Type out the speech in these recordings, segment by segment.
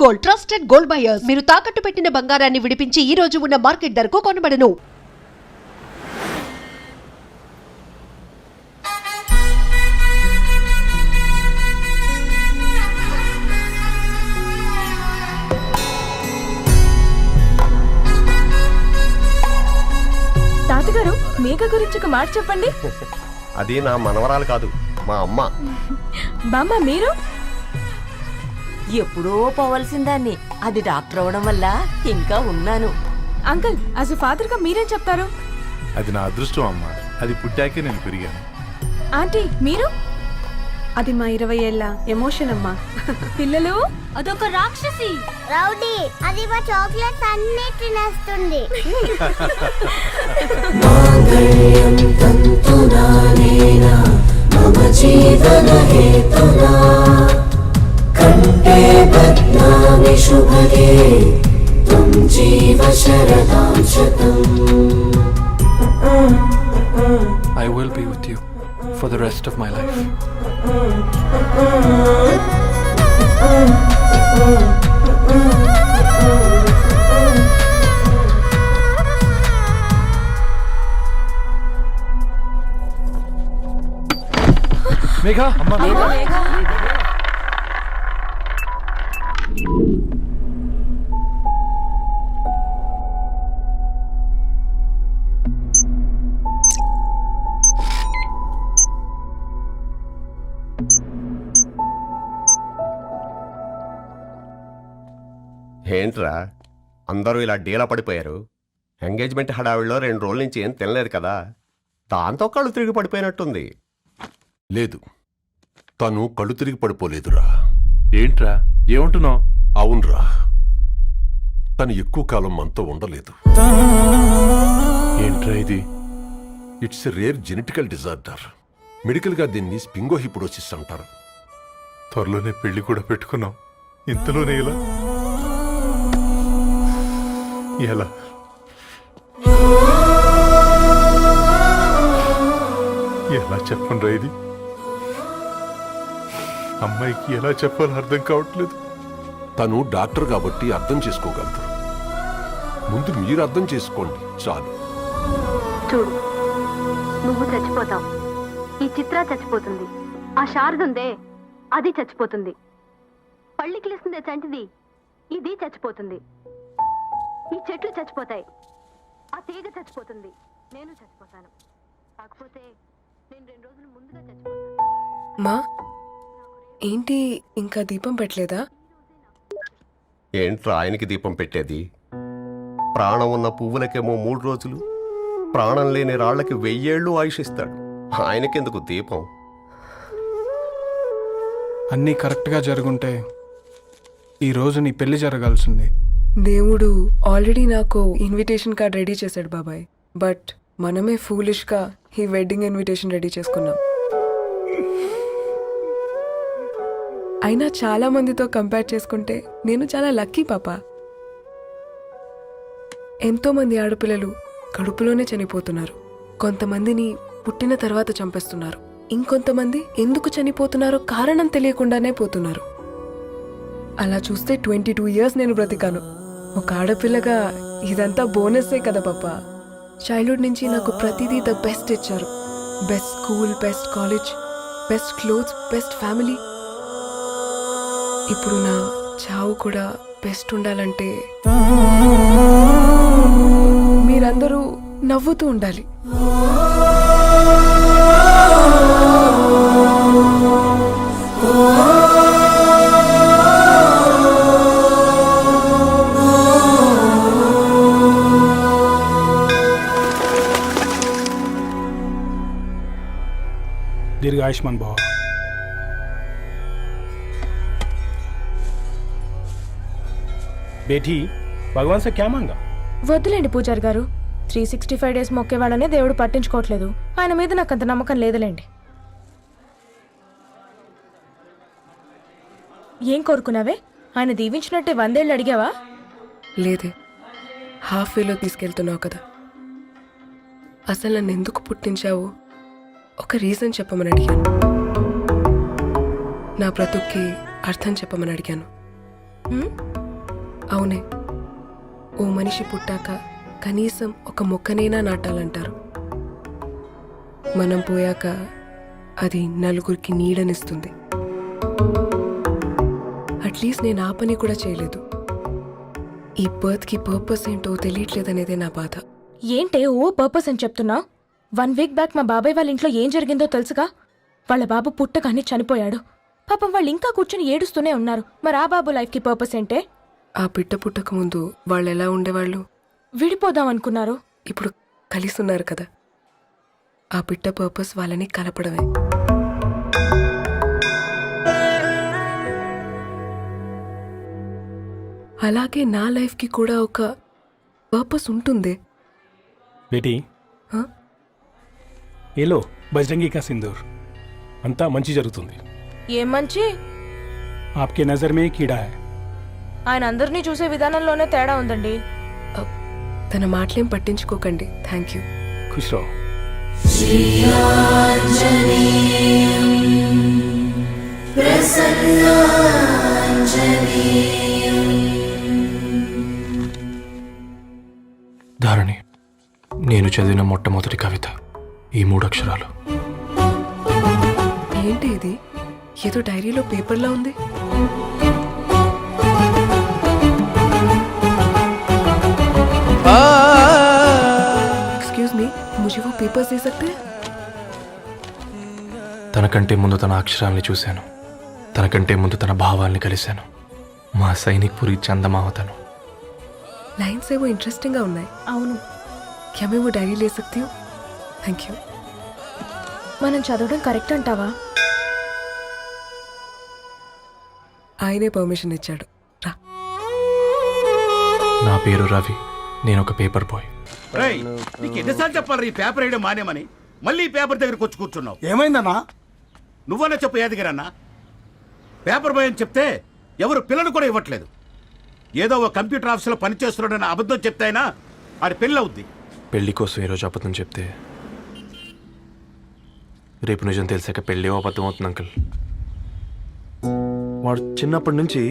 Gold, trusted gold buyers. మీరు తాకట్టు పెట్టిన బంగారాన్ని విడిపించి ఈ రోజు ఉన్న మార్కెట్ ధరకు కొనబడను. తాతగారు, మేఘ గురించి ఒక మాట చెప్పండి. అది నా మనవరాలు కాదు, మా అమ్మ. బామ్మ, మీరు ఎప్పుడో పోవలసిందాన్ని, అది డాక్టర్ అవడం వల్ల ఇంకా ఉన్నాను. అంకుల్, యాజ్ ఎ ఫాదర్ గా మీరేం చెప్తారు? అది నా అదృష్టం అమ్మా, అది పుట్టాకే నేను పెరిగాను. ఆంటీ, మీరు? అది మా 20 ఏళ్ల ఎమోషన్ అమ్మా. పిల్లలు, అదొక రాక్షసి రౌడీ, అది మా చాక్లెట్స్ అన్ని తినేస్తుంది. I will be with you for the rest of my life. Megha, Amma, Megha. ఏంట్రా అందరూ ఇలా డీలా పడిపోయారు? ఎంగేజ్మెంట్ హడావిడిలో 2 రోజుల నుంచి ఏం తినలేదు కదా, దాంతో కళ్ళు తిరిగి పడిపోయినట్టుంది. లేదు, తను కళ్ళు తిరిగి పడిపోలేదురా. ఏంట్రా ఏమంటున్నావు? అవునరా, తను ఎక్కువ కాలం మనతో ఉండలేదు. ఏంట్రా ఇది? It's a rare genetical disorder. మెడికల్గా దీన్ని స్పింగోహిపోడోసిస్ అంటారు. త్వరలోనే పెళ్లి కూడా పెట్టుకున్నాం, ఇంతలోనే ఇలా ఎలా? ఎలా చెప్పండి ఇది? అమ్మాయికి ఎలా చెప్పాలో అర్థం కావట్లేదు. తను డాక్టర్ కాబట్టి అర్థం చేసుకోగలరు. ముందు మీరు అర్థం చేసుకోండి చాలు. చూడు, నువ్వు చచ్చిపోతావు, ఈ చిత్ర చచ్చిపోతుంది, ఆ శారదుందే అది చచ్చిపోతుంది, పళ్ళికిలిస్తుందే చంటిది ఇది చచ్చిపోతుంది, ఈ చెట్లు చచ్చిపోతాయి, ఆ తీగ చచ్చిపోతుంది, నేను చచ్చిపోతాను. కాకపోతే నేను 2 రోజులు ముందుగా చచ్చిపోతాను. మా ఏంటి, ఇంకా దీపం పెట్టలేదా? ఏంట్రా ఆయనకి దీపం పెట్టేది? ప్రాణం ఉన్న పువ్వులకేమో 3 రోజులు, ప్రాణం లేని రాళ్లకి 1000 ఏళ్ళు ఆయుషిస్తాడు. ఆయనకెందుకు దీపం? అన్నీ కరెక్ట్గా జరుగుంటే ఈరోజు నీ పెళ్లి జరగాల్సింది. దేవుడు ఆల్రెడీ నాకు ఇన్విటేషన్ కార్డ్ రెడీ చేశాడు బాబాయ్. బట్ మనమే ఫూలిష్గా ఈ వెడ్డింగ్ ఇన్విటేషన్ రెడీ చేసుకున్నాం. అయినా చాలా మందితో కంపేర్ చేసుకుంటే నేను చాలా లక్కీ పాప. ఎంతో మంది ఆడపిల్లలు కడుపులోనే చనిపోతున్నారు. కొంతమందిని పుట్టిన తర్వాత చంపేస్తున్నారు. ఇంకొంతమంది ఎందుకు చనిపోతున్నారో కారణం తెలియకుండానే పోతున్నారు. అలా చూస్తే 22 ఇయర్స్ నేను బ్రతికాను. ఒక ఆడపిల్లగా ఇదంతా బోనస్సే కదా పాప. చైల్డ్హుడ్ నుంచి నాకు ప్రతిదీ ద బెస్ట్ ఇచ్చారు. Best school, best college, best clothes, best family. ఇప్పుడు నా చావు కూడా బెస్ట్ ఉండాలంటే మీరందరూ నవ్వుతూ ఉండాలి. दीर्घ आयुष्मान भव. बेटी, भगवान से क्या मांगा? వద్దులేండి పూజారి గారు, 365 డేస్ మొక్కేవాళ్ళనే దేవుడు పట్టించుకోవట్లేదు. ఆయన మీద నాకు అంత నమ్మకం లేదులేండి. ఏం కోరుకున్నావే? ఆయన దీవించినట్టే 100 ఏళ్ళు అడిగావా? లేదే, హాఫ్ వేలో తీసుకెళ్తున్నావు కదా. అసలు నన్ను ఎందుకు పుట్టించావు ఒక రీజన్ చెప్పమని అడిగాను. నా బ్రతుక్కి అర్థం చెప్పమని అడిగాను. అవునే, ఓ మనిషి పుట్టాక కనీసం ఒక మొక్కనైనా నాటాలంటారు. మనం పోయాక అది నలుగురికి నీడనిస్తుంది. అట్లీస్ట్ నేను ఆ పని కూడా చేయలేదు. ఈ బర్త్కి పర్పస్ ఏంటో తెలియట్లేదనేదే నా బాధ. ఏంటే ఓ పర్పస్ అని చెప్తున్నా? 1 వీక్ బ్యాక్ మా బాబాయ్ వాళ్ళ ఇంట్లో ఏం జరిగిందో తెలుసుగా? వాళ్ళ బాబు పుట్టగానే చనిపోయాడు. పాపం వాళ్ళు ఇంకా కూర్చొని ఏడుస్తూనే ఉన్నారు. మరి ఆ బాబు లైఫ్కి పర్పస్ ఏంటే? ఆ బిడ్డ పుట్టక ముందు వాళ్ళు ఎలా ఉండేవాళ్ళు? విడిపోదాం అనుకున్నారు. ఇప్పుడు కలిసి ఉన్నారు కదా. ఆ బిడ్డ పర్పస్ వాళ్ళని కలపడమే. అలాగే నా లైఫ్కి కూడా ఒక పర్పస్ ఉంటుంది. बेटी हाँ? ये लो बजरंगी का सिंदूर अंता మంచి జరుగుతుంది. ఏం మంచి? आपके नजर में कीड़ा है. ఆయన అందరినీ చూసే విధానంలోనే తేడా ఉందండి. తన మాటలేం పట్టించుకోకండి. Thank you. खुश रहो. ధారణి, నేను చదివిన మొట్టమొదటి కవిత ఈ 3 అక్షరాలు. ఏంటి ఇది? ఏదో డైరీలో పేపర్లా ఉంది. एक्सक्यूज मी, मुझे वो पेपर्स दे सकते हैं? తనకంటే ముందు తన అక్షరాల్ని చూశాను. తనకంటే ముందు తన భావాల్ని కలిశాను. మా సైనిక్ పురి చందమావతను. लाइन्स है वो इंटरेस्टिंग గా ఉన్నాయి. అవును, क्या मैं वो डायरी ले सकती हूँ? Thank you. మనం చదవడం కరెక్ట్ అంటావా? ఆయనే పర్మిషన్ ఇచ్చాడు. రా. నా పేరు రవి. నేను ఒక పేపర్ బాయ్. నీకు ఎన్నిసార్లు చెప్పాలి ఈ పేపర్ వేయడం మానేమని? మళ్ళీ ఈ పేపర్ దగ్గరకు వచ్చి కూర్చున్నావు. ఏమైందన్నా? నువ్వన్నా చెప్పు యాదగిరన్నా. పేపర్ బాయ్ అని చెప్తే ఎవరు పిల్లలు కూడా ఇవ్వట్లేదు. ఏదో ఒక కంప్యూటర్ ఆఫీసులో పనిచేస్తున్నాడన్న అబద్ధం చెప్తే అయినా ఆడి పెళ్ళి అవుద్ది. పెళ్లి కోసం ఈరోజు అబద్ధం చెప్తే రేపు నిజం తెలిసాక పెళ్ళి అబద్ధం అవుతుంది అంకుల్. వాడు చిన్నప్పటి నుంచి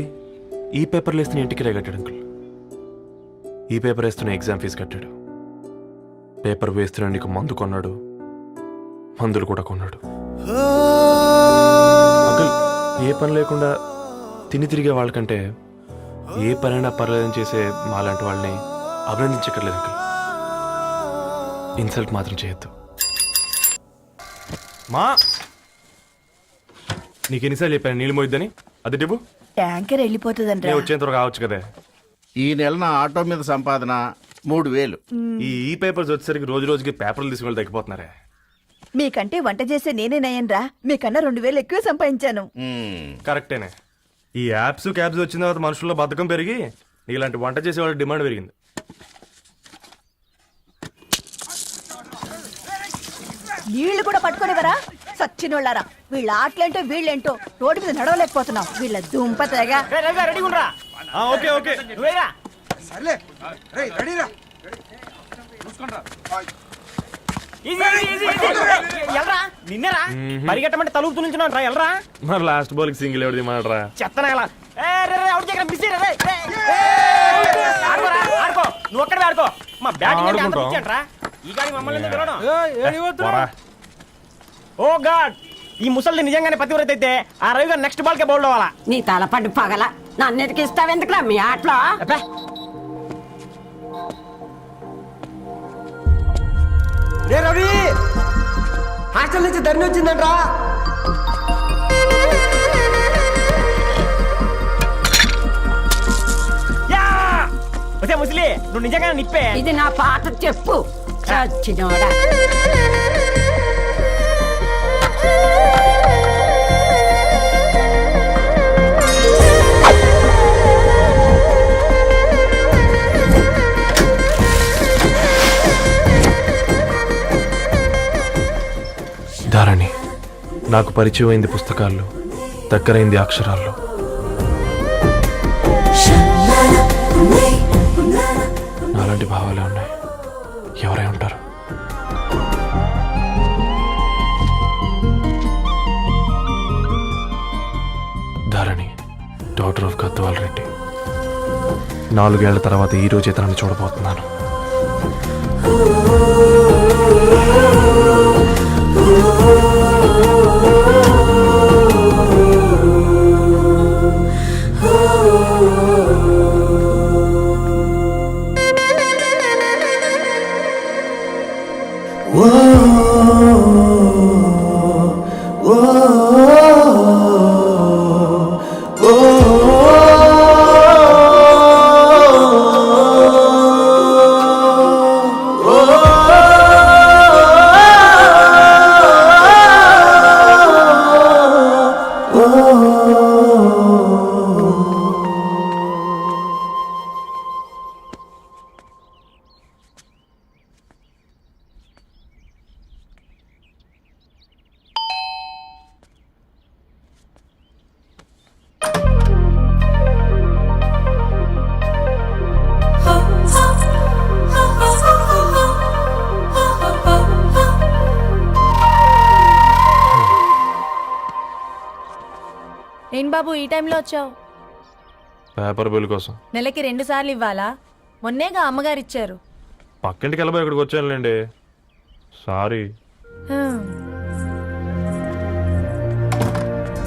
ఈ పేపర్లు వేస్తున్న ఇంటికి కట్టాడు అంకుల్. ఈ పేపర్ వేస్తున్న ఎగ్జామ్ ఫీజు కట్టాడు. పేపర్ వేస్తున్న నీకు మందు కొన్నాడు. మందులు కూడా కొన్నాడు. అంకుల్, ఏ పని లేకుండా తిని తిరిగే వాళ్ళకంటే ఏ పనైనా పర్లేదని చేసే మాలాంటి వాళ్ళని అభినందించక్కర్లేదు అంకుల్. ఇన్సల్ట్ మాత్రం చేయొద్దు. మా నీకు ఎన్నిసార్లు చెప్పాను నీళ్ళు మోయిద్దని? అది డిబు ట్యాంకర్ వెళ్ళిపోతుందండి. నేను వచ్చేంత వరకు కావచ్చు కదా. ఈ నెల నా ఆటో మీద సంపాదన 3000. ఈ పేపర్స్ వచ్చేసరికి రోజు రోజుకి పేపర్లు తీసుకుని తగ్గిపోతున్నారే. మీకంటే వంట చేసే నేనే నయ్యన్రా. మీకన్నా 2000 ఎక్కువ సంపాదించాను. కరెక్టేనే. ఈ యాప్స్ క్యాబ్స్ వచ్చిన తర్వాత మనుషుల్లో బద్ధకం పెరిగి ఇలాంటి వంట చేసే వాళ్ళ డిమాండ్ పెరిగింది. నీళ్లు కూడా పట్టుకునేవరా సచ్చినోళ్ళారా. వీళ్ళ ఆటలేంటో వీళ్ళేంటో రోడ్డు మీద నడవలేకపోతున్నాం. వీళ్ళ దుంప తెగ. ఓకే ఓకే నిన్నరా పరిగెట్టమంటే తలుపు తులించున్నా ఎల్రా. మరి లాస్ట్ బాల్ కి సింగిల్ ఎవరిది మాట్రా చెత్తనా ఎలా ఆడుకో. నువ్వు ఒక్కడే ఆడుకో. మా బ్యాటింగ్ ఈ గాడి మమ్మల్ని ఎందుకు పిలవడం? ఓ గాడ్, ఈ ముసలి నిజంగానే పతివ్రత అయితే ఆ రవి గారు నెక్స్ట్ బాల్ కే బౌల్డ్ అవ్వాలా. నీ తలపండు పగల నన్నిటికి ఇస్తావెందుకురా మీ ఆటలో? రే రవి, హాస్టల్ నుంచి ధరణి వచ్చిందంట్రా. ముసలి నువ్వు నిజంగా నిప్పే. ఇది నా పాట చెప్పు చచ్చినోడా. ధారణి, నాకు పరిచయం అయింది పుస్తకాల్లో, దగ్గరైంది అక్షరాల్లో. నాలాంటి భావాలే ఉన్నాయి. ఎవరై ఉంటారు? Dharani, daughter of Gadwal Reddy. 4 ఏళ్ల తర్వాత ఈ రోజు ఇతరాన్ని చూడబోతున్నాను. ఏం బాబు ఈ టైంలో వచ్చావు? పేపర్ బిల్ కోసం. నెలకి 2 సార్లు ఇవ్వాలా? మొన్నేగా అమ్మగారు ఇచ్చారు. పక్కింటికి వెళ్ళబోయి ఇక్కడికి వచ్చానులేండి. సారీ.